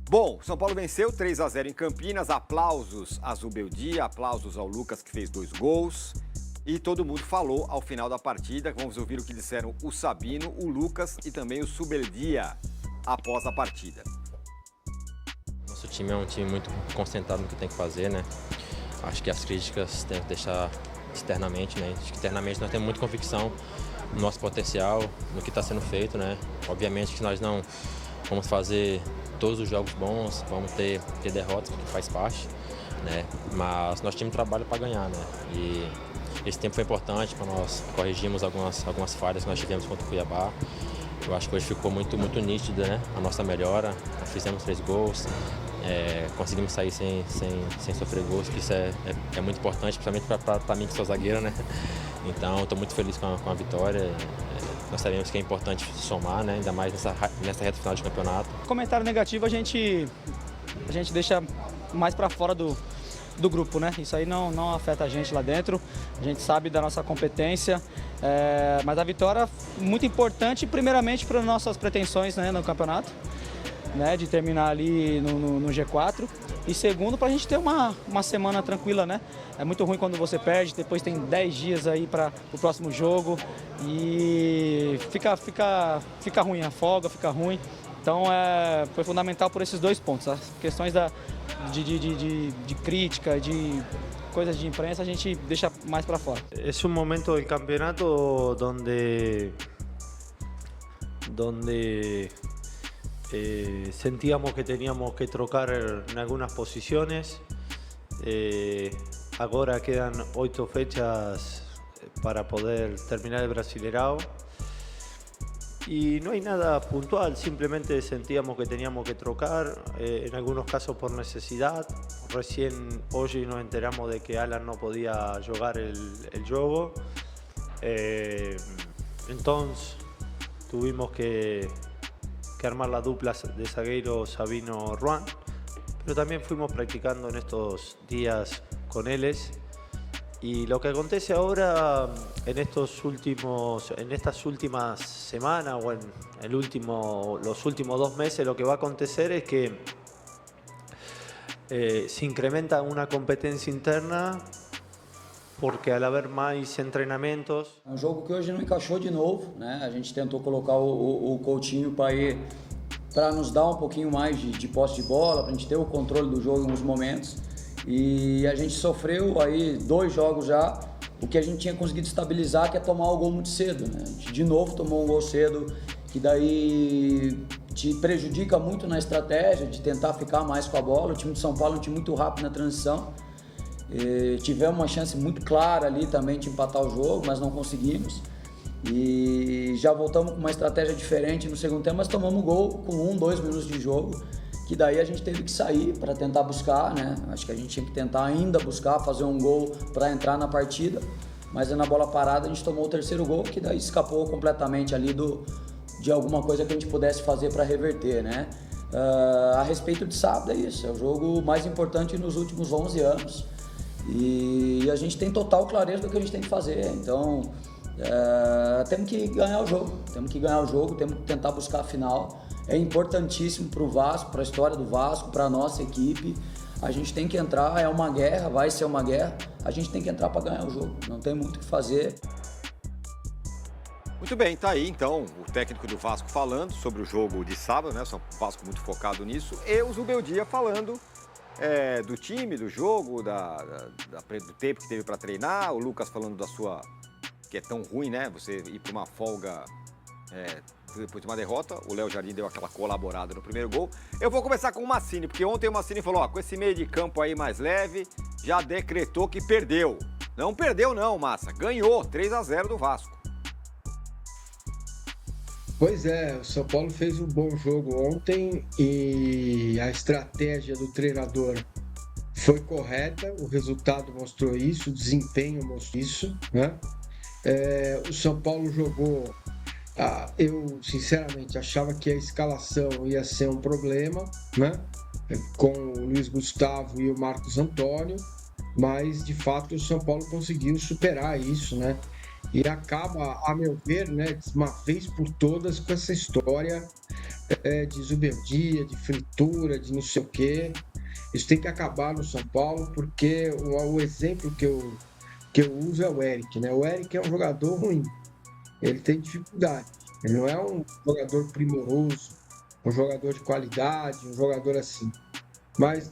Bom, São Paulo venceu 3-0 em Campinas, aplausos a Zubeldia, aplausos ao Lucas que fez 2 gols. E todo mundo falou ao final da partida. Vamos ouvir o que disseram o Sabino, o Lucas e também o Zubeldia após a partida. Nosso time é um time muito concentrado no que tem que fazer, né? Acho que as críticas tem que deixar externamente, né? Acho que internamente nós temos muita convicção no nosso potencial, no que está sendo feito, né? Obviamente que nós não vamos fazer todos os jogos bons, vamos ter derrotas, porque faz parte, né? Mas nosso time trabalha para ganhar, né? E esse tempo foi importante para nós corrigirmos algumas falhas que nós tivemos contra o Cuiabá. Eu acho que hoje ficou muito nítida, né? A nossa melhora. Nós fizemos 3 gols, conseguimos sair sem sofrer gols, que isso é muito importante, principalmente para mim que sou zagueiro, né? Então, estou muito feliz com a vitória. Nós sabemos que é importante somar, né? Ainda mais nessa reta final de campeonato. Comentário negativo a gente deixa mais para fora do grupo, né? Isso aí não afeta a gente lá dentro, a gente sabe da nossa competência, mas a vitória é muito importante, primeiramente para nossas pretensões, né, no campeonato, né, de terminar ali no G4, e segundo para a gente ter uma semana tranquila, né? É muito ruim quando você perde, depois tem 10 dias aí para o próximo jogo e fica ruim, a folga fica ruim. Então foi fundamental por esses 2 pontos. As questões de crítica, de coisas de imprensa, a gente deixa mais para fora. É momento do campeonato donde sentíamos que teníamos que trocar en algunas posiciones. Ahora quedan 8 fechas para poder terminar el Brasileirão. Y no hay nada puntual, simplemente sentíamos que teníamos que trocar, en algunos casos por necesidad. Recién hoy nos enteramos de que Alan no podía jugar el juego. Entonces tuvimos que armar la dupla de zagueiro Sabino-Ruan. Pero también fuimos practicando en estos días con ellos. Y lo que acontece ahora en estas últimas semanas o en los últimos 2 meses, lo que va a acontecer es que se incrementa una competencia interna, porque al haver mais treinamentos... É um jogo que hoje não encaixou de novo, né? A gente tentou colocar o Coutinho para nos dar um pouquinho mais de posse de bola, para a gente ter o controle do jogo em alguns momentos. E a gente sofreu aí 2 jogos já, o que a gente tinha conseguido estabilizar, que é tomar o gol muito cedo, né? A gente de novo tomou um gol cedo, que daí te prejudica muito na estratégia de tentar ficar mais com a bola. O time de São Paulo é um time muito rápido na transição. Tivemos uma chance muito clara ali também de empatar o jogo, mas não conseguimos. E já voltamos com uma estratégia diferente no segundo tempo, mas tomamos gol com 2 minutos de jogo, que daí a gente teve que sair para tentar buscar, né? Acho que a gente tinha que tentar ainda buscar fazer um gol para entrar na partida, mas na bola parada a gente tomou o 3º gol, que daí escapou completamente ali de alguma coisa que a gente pudesse fazer para reverter, né? A respeito de sábado é isso, é o jogo mais importante nos últimos 11 anos e a gente tem total clareza do que a gente tem que fazer, então temos que ganhar o jogo, temos que tentar buscar a final. É importantíssimo para o Vasco, para a história do Vasco, para a nossa equipe. A gente tem que entrar, é uma guerra, vai ser uma guerra. A gente tem que entrar para ganhar o jogo, não tem muito o que fazer. Muito bem, tá aí então o técnico do Vasco falando sobre o jogo de sábado, né? O Vasco muito focado nisso. E o Zubeldia falando do time, do jogo, do tempo que teve para treinar. O Lucas falando da sua... que é tão ruim, né? Você ir para uma folga... depois de uma derrota, o Léo Jardim deu aquela colaborada no primeiro gol. Eu vou começar com o Massini, porque ontem o Massini falou, com esse meio de campo aí mais leve, já decretou que perdeu. Não perdeu não, Massa, ganhou 3-0 do Vasco. Pois é, o São Paulo fez um bom jogo ontem e a estratégia do treinador foi correta, o resultado mostrou isso, o desempenho mostrou isso, né? O São Paulo jogou... eu, sinceramente, achava que a escalação ia ser um problema, né? Com o Luiz Gustavo e o Marcos Antônio, mas, de fato, o São Paulo conseguiu superar isso, né? e acaba, a meu ver, né, de uma vez por todas com essa história de Zubeldia, de fritura, de não sei o quê. Isso tem que acabar no São Paulo, porque o exemplo que eu uso é o Eric, né? O Eric é um jogador ruim, ele tem dificuldade, ele não é um jogador primoroso, um jogador de qualidade, um jogador assim. Mas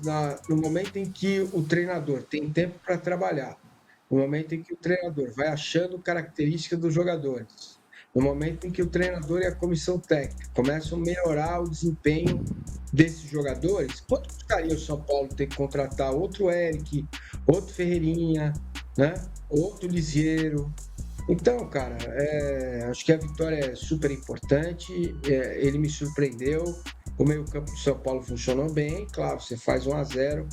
no momento em que o treinador tem tempo para trabalhar, no momento em que o treinador vai achando características dos jogadores, no momento em que o treinador e a comissão técnica começam a melhorar o desempenho desses jogadores, quanto custaria o São Paulo ter que contratar outro Eric, outro Ferreirinha, né? Outro Lisieiro? Então, cara, acho que a vitória é super importante, ele me surpreendeu, o meio-campo do São Paulo funcionou bem, claro, você faz 1-0,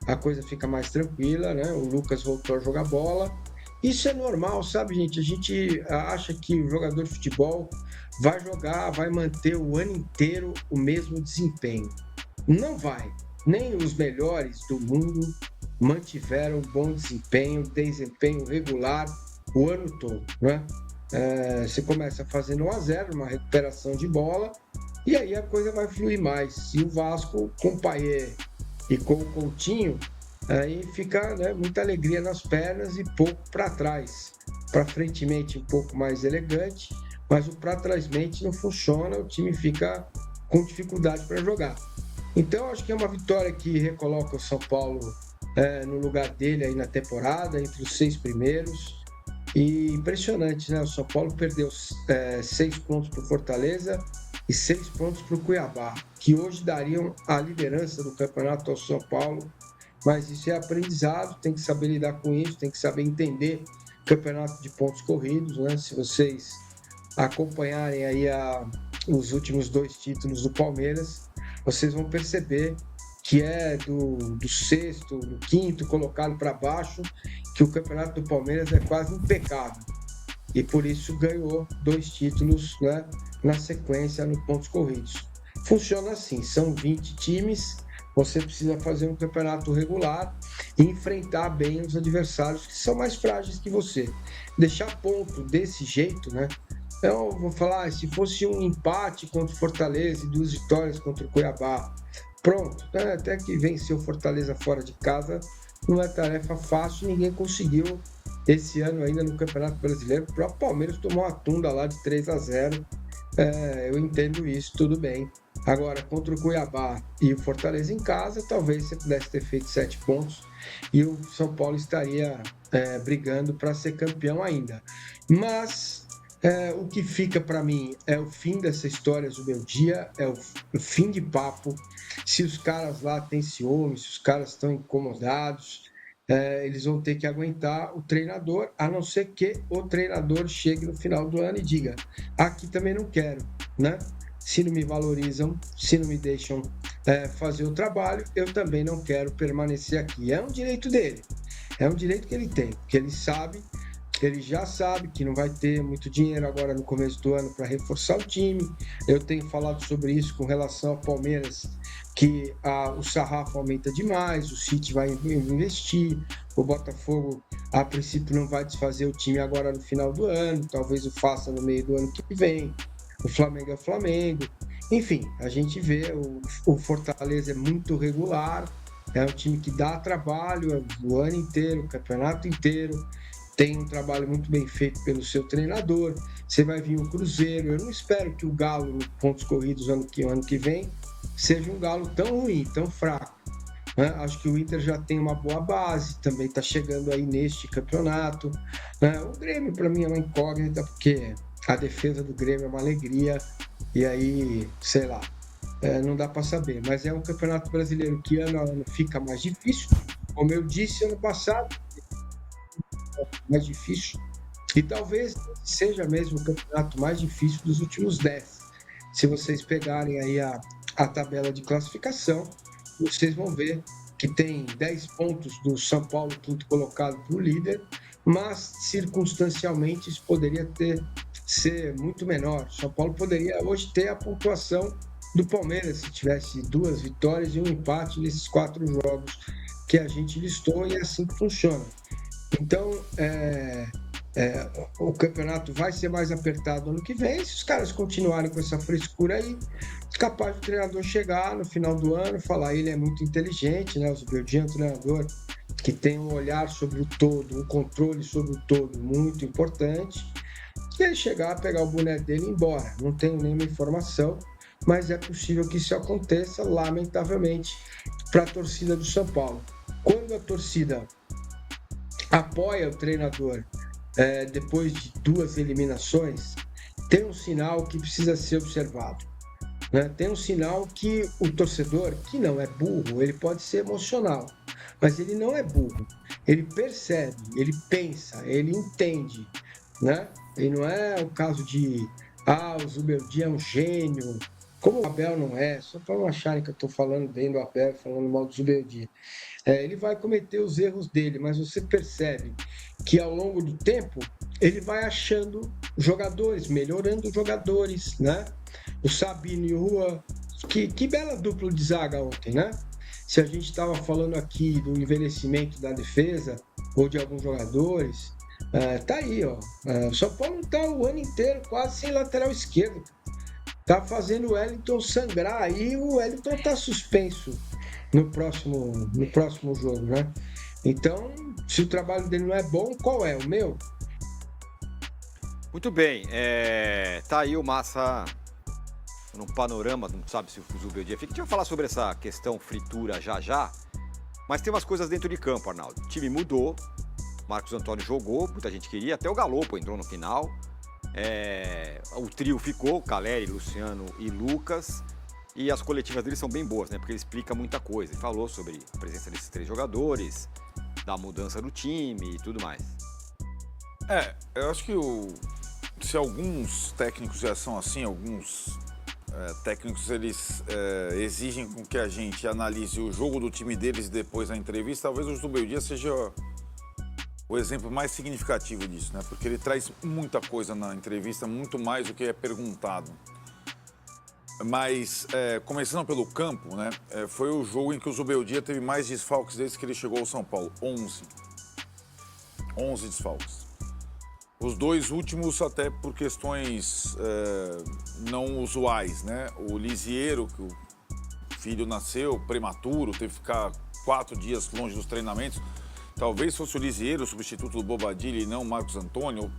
a coisa fica mais tranquila, né? O Lucas voltou a jogar bola. Isso é normal, sabe, gente? A gente acha que o jogador de futebol vai jogar, vai manter o ano inteiro o mesmo desempenho. Não vai. Nem os melhores do mundo mantiveram bom desempenho regular o ano todo, né? Você começa fazendo 1-0, uma recuperação de bola, e aí a coisa vai fluir mais. E o Vasco, com o Payet e com o Coutinho, aí fica, né, muita alegria nas pernas e pouco para trás. Para frentemente um pouco mais elegante, mas o para trásmente não funciona, o time fica com dificuldade para jogar. Então acho que é uma vitória que recoloca o São Paulo no lugar dele aí na temporada, entre os 6 primeiros. E impressionante, né? O São Paulo perdeu 6 pontos para o Fortaleza e 6 pontos para o Cuiabá, que hoje dariam a liderança do campeonato ao São Paulo. Mas isso é aprendizado, tem que saber lidar com isso, tem que saber entender campeonato de pontos corridos, né? Se vocês acompanharem aí os últimos 2 títulos do Palmeiras, vocês vão perceber que é do 6º, do 5º colocado para baixo, que o campeonato do Palmeiras é quase impecável. E por isso ganhou 2 títulos, né, na sequência no pontos corridos. Funciona assim, são 20 times, você precisa fazer um campeonato regular e enfrentar bem os adversários que são mais frágeis que você. Deixar ponto desse jeito, né? Eu vou falar, se fosse um empate contra o Fortaleza e 2 vitórias contra o Cuiabá, pronto, né? Até que venceu o Fortaleza fora de casa, não é tarefa fácil, ninguém conseguiu esse ano ainda no Campeonato Brasileiro. O próprio Palmeiras tomou uma tunda lá de 3-0, eu entendo isso, tudo bem. Agora, contra o Cuiabá e o Fortaleza em casa, talvez você pudesse ter feito 7 pontos e o São Paulo estaria brigando para ser campeão ainda. Mas o que fica para mim é o fim dessa história Zubeldia, é o fim de papo. Se os caras lá têm ciúme, se os caras estão incomodados, eles vão ter que aguentar o treinador, a não ser que o treinador chegue no final do ano e diga: aqui também não quero, né? Se não me valorizam, se não me deixam fazer o trabalho, eu também não quero permanecer aqui. É um direito dele, é um direito que ele tem, que ele sabe, ele já sabe que não vai ter muito dinheiro agora no começo do ano para reforçar o time. Eu tenho falado sobre isso com relação ao Palmeiras, que o sarrafo aumenta demais, o City vai investir, o Botafogo a princípio não vai desfazer o time agora no final do ano, talvez o faça no meio do ano que vem. O Flamengo é o Flamengo. Enfim, a gente vê o Fortaleza é muito regular, é um time que dá trabalho o ano inteiro, o campeonato inteiro, tem um trabalho muito bem feito pelo seu treinador. Você vai vir o Cruzeiro, eu não espero que o Galo, nos pontos corridos ano que vem, seja um Galo tão ruim, tão fraco, né? Acho que o Inter já tem uma boa base, também está chegando aí neste campeonato, né? O Grêmio, para mim, é uma incógnita, porque a defesa do Grêmio é uma alegria, e aí, sei lá, não dá para saber. Mas é um campeonato brasileiro que ano a ano fica mais difícil. Como eu disse ano passado, mais difícil, e talvez seja mesmo o campeonato mais difícil dos últimos 10. Se vocês pegarem aí a tabela de classificação, vocês vão ver que tem 10 pontos do São Paulo, 5º colocado, para o líder, mas circunstancialmente isso poderia ser muito menor. São Paulo poderia hoje ter a pontuação do Palmeiras se tivesse 2 vitórias e um empate nesses 4 jogos que a gente listou, e é assim que funciona. Então, O campeonato vai ser mais apertado ano que vem. Se os caras continuarem com essa frescura aí, capaz do treinador chegar no final do ano e falar: ele é muito inteligente, né? O Zubeldia é um treinador que tem um olhar sobre o todo, um controle sobre o todo muito importante. E ele chegar, pegar o boné dele e ir embora. Não tenho nenhuma informação, mas é possível que isso aconteça, lamentavelmente, para a torcida do São Paulo. Quando a torcida apoia o treinador depois de 2 eliminações, tem um sinal que precisa ser observado, né? Tem um sinal que o torcedor, que não é burro, ele pode ser emocional, mas ele não é burro. Ele percebe, ele pensa, ele entende, né? E não é o caso de o Zubeldia é um gênio, como o Abel não é, só para não acharem que eu estou falando bem do Abel, falando mal do Zubeldia. Ele vai cometer os erros dele, mas você percebe que ao longo do tempo ele vai achando jogadores, melhorando jogadores, né? O Sabino e o Juan, que bela dupla de zaga ontem, né? Se a gente estava falando aqui do envelhecimento da defesa ou de alguns jogadores, tá aí, ó. O São Paulo está o ano inteiro quase sem lateral esquerdo. Tá fazendo o Wellington sangrar aí, o Wellington tá suspenso no próximo jogo, né? Então, se o trabalho dele não é bom, qual é? O meu? Muito bem, tá aí o Massa num panorama, não sabe se o Zubeldia fica. A gente vai falar sobre essa questão fritura já, mas tem umas coisas dentro de campo, Arnaldo. O time mudou, Marcos Antônio jogou, muita gente queria, até o Galopo entrou no final. O trio ficou, Caleri, Luciano e Lucas, e as coletivas dele são bem boas, né? Porque ele explica muita coisa. Ele falou sobre a presença desses 3 jogadores, da mudança do time e tudo mais. Eu acho que se alguns técnicos já são assim, alguns técnicos eles exigem com que a gente analise o jogo do time deles e depois a entrevista, talvez o Zubeldia seja o exemplo mais significativo disso, né? Porque ele traz muita coisa na entrevista, muito mais do que é perguntado. Mas, começando pelo campo, né? Foi o jogo em que o Zubeldia teve mais desfalques desde que ele chegou ao São Paulo. 11 desfalques. Os 2 últimos até por questões não usuais, né? O Lisiero, que o filho nasceu prematuro, teve que ficar 4 dias longe dos treinamentos. Talvez fosse o Lisiero, o substituto do Bobadilla, e não o Marcos Antônio,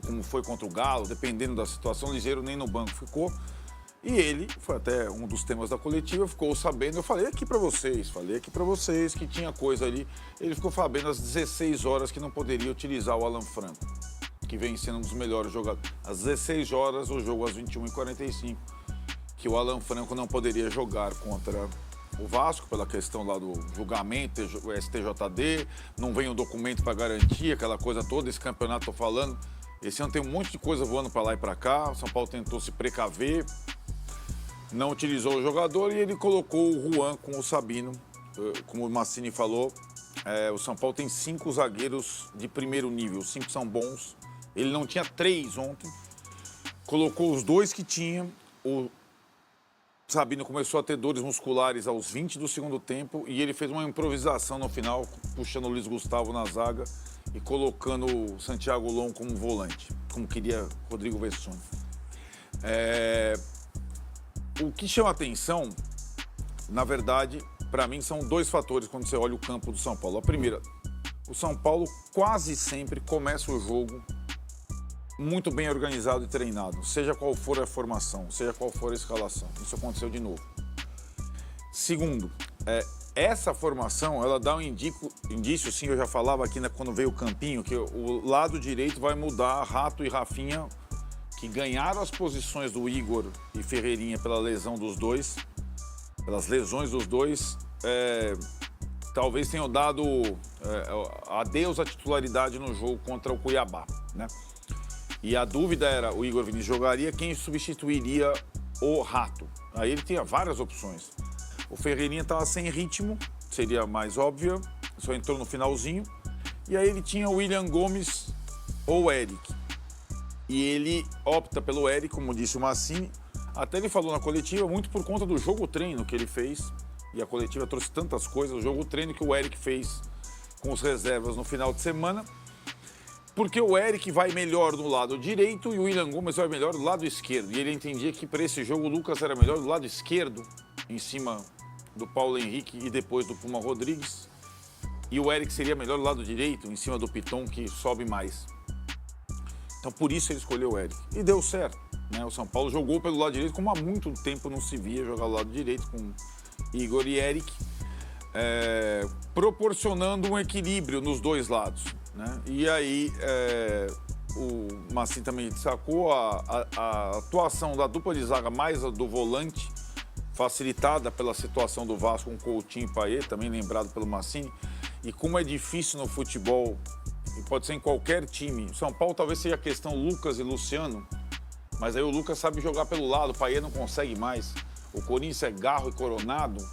como foi contra o Galo, dependendo da situação, o Lisiero nem no banco ficou. E ele, foi até um dos temas da coletiva, ficou sabendo, eu falei aqui pra vocês que tinha coisa ali. Ele ficou sabendo às 16 horas que não poderia utilizar o Alan Franco, que vem sendo um dos melhores jogadores. Às 16 horas, o jogo às 21h45, que o Alan Franco não poderia jogar contra o Vasco, pela questão lá do julgamento, o STJD, não vem o documento para garantir, aquela coisa toda, esse campeonato, tô falando. Esse ano tem um monte de coisa voando para lá e para cá, o São Paulo tentou se precaver, não utilizou o jogador e ele colocou o Juan com o Sabino. Como o Massini falou, o São Paulo tem 5 zagueiros de primeiro nível, 5 são bons. Ele não tinha 3 ontem, colocou os 2 que tinha. O Sabino começou a ter dores musculares aos 20 do segundo tempo e ele fez uma improvisação no final, puxando o Luiz Gustavo na zaga e colocando o Santiago Long como volante, como queria Rodrigo Vessone. O que chama atenção, na verdade, para mim, são 2 fatores quando você olha o campo do São Paulo. A primeira, o São Paulo quase sempre começa o jogo muito bem organizado e treinado, seja qual for a formação, seja qual for a escalação. Isso aconteceu de novo. Segundo, essa formação, ela dá um indício, sim, eu já falava aqui quando veio o Campinho, que o lado direito vai mudar. Rato e Rafinha, que ganharam as posições do Igor e Ferreirinha pela lesão dos dois, pelas lesões dos dois, talvez tenham dado adeus à titularidade no jogo contra o Cuiabá, né? E a dúvida era, o Igor Vinícius jogaria, quem substituiria o Rato? Aí ele tinha várias opções. O Ferreirinha estava sem ritmo, seria mais óbvio, só entrou no finalzinho. E aí ele tinha o William Gomes ou o Eric. E ele opta pelo Eric, como disse o Massini. Até ele falou na coletiva, muito por conta do jogo-treino que ele fez. E a coletiva trouxe tantas coisas, o jogo-treino que o Eric fez com os reservas no final de semana. porque o Eric vai melhor no lado direito e o William Gomes vai melhor do lado esquerdo. E ele entendia que para esse jogo o Lucas era melhor do lado esquerdo, em cima do Paulo Henrique e depois do Puma Rodrigues. E o Eric seria melhor do lado direito, em cima do Piton, que sobe mais. Então por isso ele escolheu o Eric. E deu certo, né? O São Paulo jogou pelo lado direito, como há muito tempo não se via jogar do lado direito com Igor e Eric, proporcionando um equilíbrio nos dois lados, né? E aí o Massim também destacou a atuação da dupla de zaga mais a do volante, facilitada pela situação do Vasco com Coutinho e Payet, também lembrado pelo Massim. E como é difícil no futebol, e pode ser em qualquer time, São Paulo talvez seja a questão Lucas e Luciano, mas aí o Lucas sabe jogar pelo lado, o Payet não consegue mais. O Corinthians é Garro e Coronado,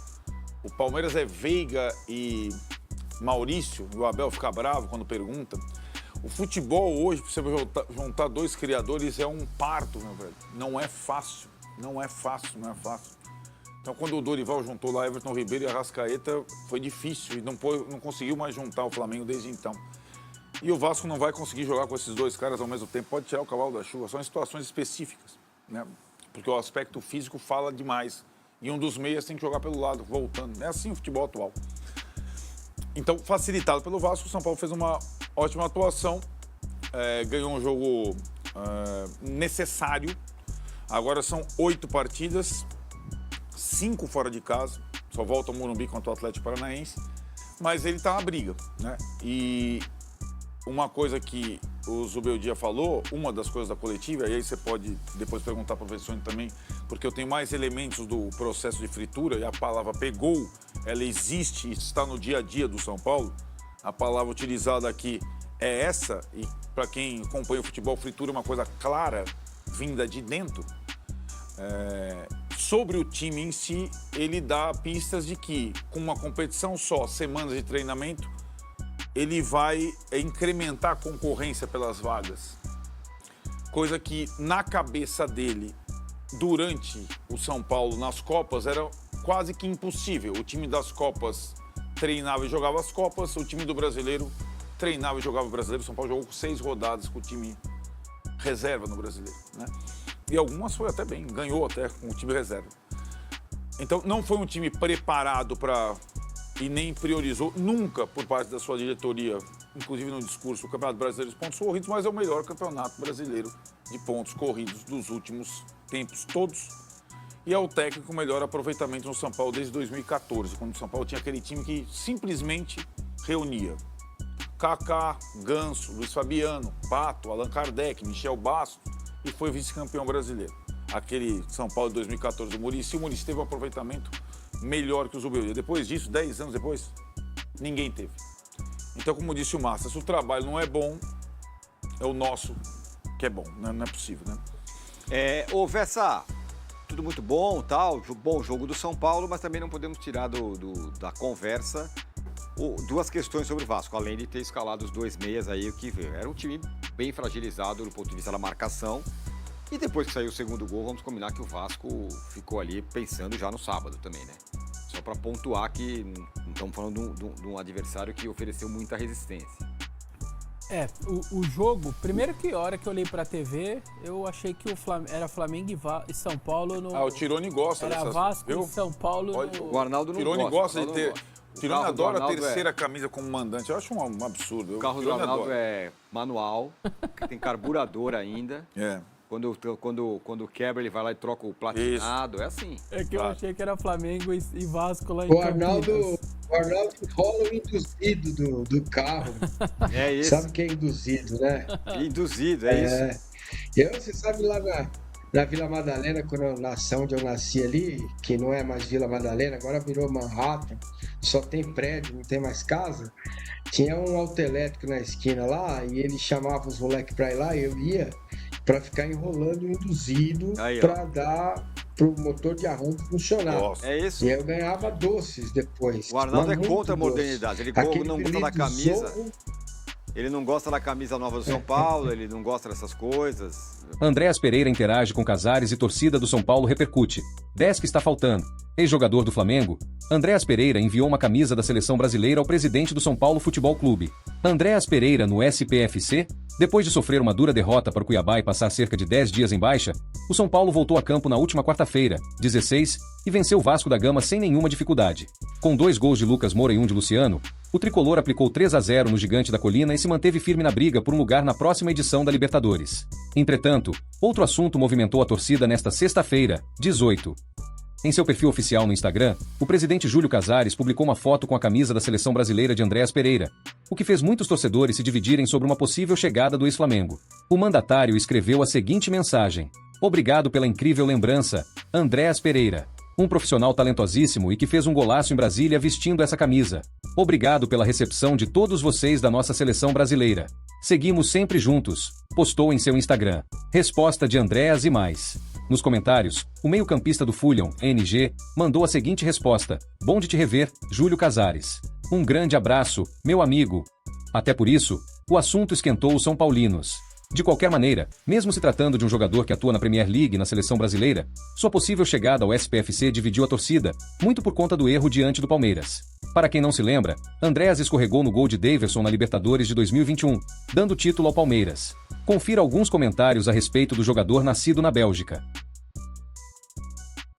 o Palmeiras é Veiga e Maurício, e o Abel fica bravo quando pergunta. O futebol hoje, para você juntar dois criadores, é um parto, meu velho. Não é fácil, não é fácil, não é fácil. Então, quando o Dorival juntou lá Everton Ribeiro e Arrascaeta, foi difícil e não conseguiu mais juntar o Flamengo desde então. E o Vasco não vai conseguir jogar com esses dois caras ao mesmo tempo, pode tirar o cavalo da chuva, são em situações específicas, né? Porque o aspecto físico fala demais. E um dos meias tem que jogar pelo lado, voltando. É assim o futebol atual. Então, facilitado pelo Vasco, o São Paulo fez uma ótima atuação, ganhou um jogo necessário. Agora são 8 partidas, 5 fora de casa, só volta ao Morumbi contra o Atlético Paranaense, mas ele está na briga, né? E uma coisa que o Zubeldia falou, uma das coisas da coletiva, e aí você pode depois perguntar para o professor também, porque eu tenho mais elementos do processo de fritura, e a palavra pegou, ela existe e está no dia a dia do São Paulo. A palavra utilizada aqui é essa, e para quem acompanha o futebol, fritura é uma coisa clara, vinda de dentro. Sobre o time em si, ele dá pistas de que, com uma competição só, semanas de treinamento, ele vai incrementar a concorrência pelas vagas. Coisa que, na cabeça dele, durante o São Paulo nas Copas, era quase que impossível. O time das Copas treinava e jogava as Copas, o time do Brasileiro treinava e jogava o Brasileiro. O São Paulo jogou com 6 rodadas com o time reserva no Brasileiro, né? E algumas foi até bem, ganhou até com o time reserva. Então, não foi um time preparado para... e nem priorizou nunca por parte da sua diretoria, inclusive no discurso, o Campeonato Brasileiro de Pontos Corridos, mas é o melhor campeonato brasileiro de pontos corridos dos últimos tempos todos. E é o técnico com melhor aproveitamento no São Paulo desde 2014, quando o São Paulo tinha aquele time que simplesmente reunia Kaká, Ganso, Luiz Fabiano, Pato, Allan Kardec, Michel Bastos, e foi vice-campeão brasileiro. Aquele São Paulo de 2014 do Muricy, o Muricy teve um aproveitamento melhor que o Zubeldia. Depois disso, 10 anos depois, ninguém teve. Então, como disse o Massa, se o trabalho não é bom, é o nosso que é bom. Não é possível, né? Ô, Vessa, tudo muito bom, tal, bom jogo do São Paulo, mas também não podemos tirar da conversa duas questões sobre o Vasco, além de ter escalado os 2 meias aí, o que veio. Era um time bem fragilizado do ponto de vista da marcação. E depois que saiu o segundo gol, vamos combinar que o Vasco ficou ali pensando já no sábado também, né? Só para pontuar que não estamos falando de um adversário que ofereceu muita resistência. O jogo, primeiro que a hora que eu olhei pra TV, eu achei que era Flamengo e São Paulo no... o Tironi gosta era dessas... Vasco viu? e São Paulo O Arnaldo não Tironi gosta de ter... O Tironi adora a Arnaldo terceira camisa como mandante. Eu acho um absurdo. O carro do Arnaldo é manual, que tem carburador ainda. Quando quebra, ele vai lá e troca o platinado. Isso. É assim. É que eu achei que era Flamengo e Vasco lá em O Arnaldo rola o induzido do carro. É isso. Sabe o que é induzido, né? Induzido, isso. Você sabe lá na Vila Madalena, quando eu nasci, onde eu nasci ali, que não é mais Vila Madalena, agora virou Manhattan, só tem prédio, não tem mais casa. Tinha um autoelétrico na esquina lá e ele chamava os moleques pra ir lá e eu ia pra ficar enrolando o induzido pra dar pro motor de arranque funcionar. Nossa. É isso. E eu ganhava doces depois. O Arnaldo é contra a modernidade. Ele não gosta da camisa. Ele não gosta da camisa nova do São Paulo, ele não gosta dessas coisas. Andréas Pereira interage com Casares e torcida do São Paulo repercute. 10 que está faltando. Ex-jogador do Flamengo, Andréas Pereira enviou uma camisa da seleção brasileira ao presidente do São Paulo Futebol Clube. Andréas Pereira no SPFC, Depois de sofrer uma dura derrota para o Cuiabá e passar cerca de 10 dias em baixa, o São Paulo voltou a campo na última quarta-feira, 16, e venceu o Vasco da Gama sem nenhuma dificuldade. Com 2 gols de Lucas Moura e 1 de Luciano, o tricolor aplicou 3-0 no Gigante da Colina e se manteve firme na briga por um lugar na próxima edição da Libertadores. Entretanto, outro assunto movimentou a torcida nesta sexta-feira, 18. Em seu perfil oficial no Instagram, o presidente Júlio Casares publicou uma foto com a camisa da seleção brasileira de Andréas Pereira, o que fez muitos torcedores se dividirem sobre uma possível chegada do ex-Flamengo. O mandatário escreveu a seguinte mensagem: "Obrigado pela incrível lembrança, Andréas Pereira. Um profissional talentosíssimo e que fez um golaço em Brasília vestindo essa camisa. Obrigado pela recepção de todos vocês da nossa seleção brasileira. Seguimos sempre juntos", postou em seu Instagram. Resposta de Andréas e mais. Nos comentários, o meio-campista do Fulham, NG, mandou a seguinte resposta: "Bom de te rever, Júlio Casares. Um grande abraço, meu amigo." Até por isso, o assunto esquentou os São Paulinos. De qualquer maneira, mesmo se tratando de um jogador que atua na Premier League e na seleção brasileira, sua possível chegada ao SPFC dividiu a torcida, muito por conta do erro diante do Palmeiras. Para quem não se lembra, Andréas escorregou no gol de Daverson na Libertadores de 2021, dando título ao Palmeiras. Confira alguns comentários a respeito do jogador nascido na Bélgica.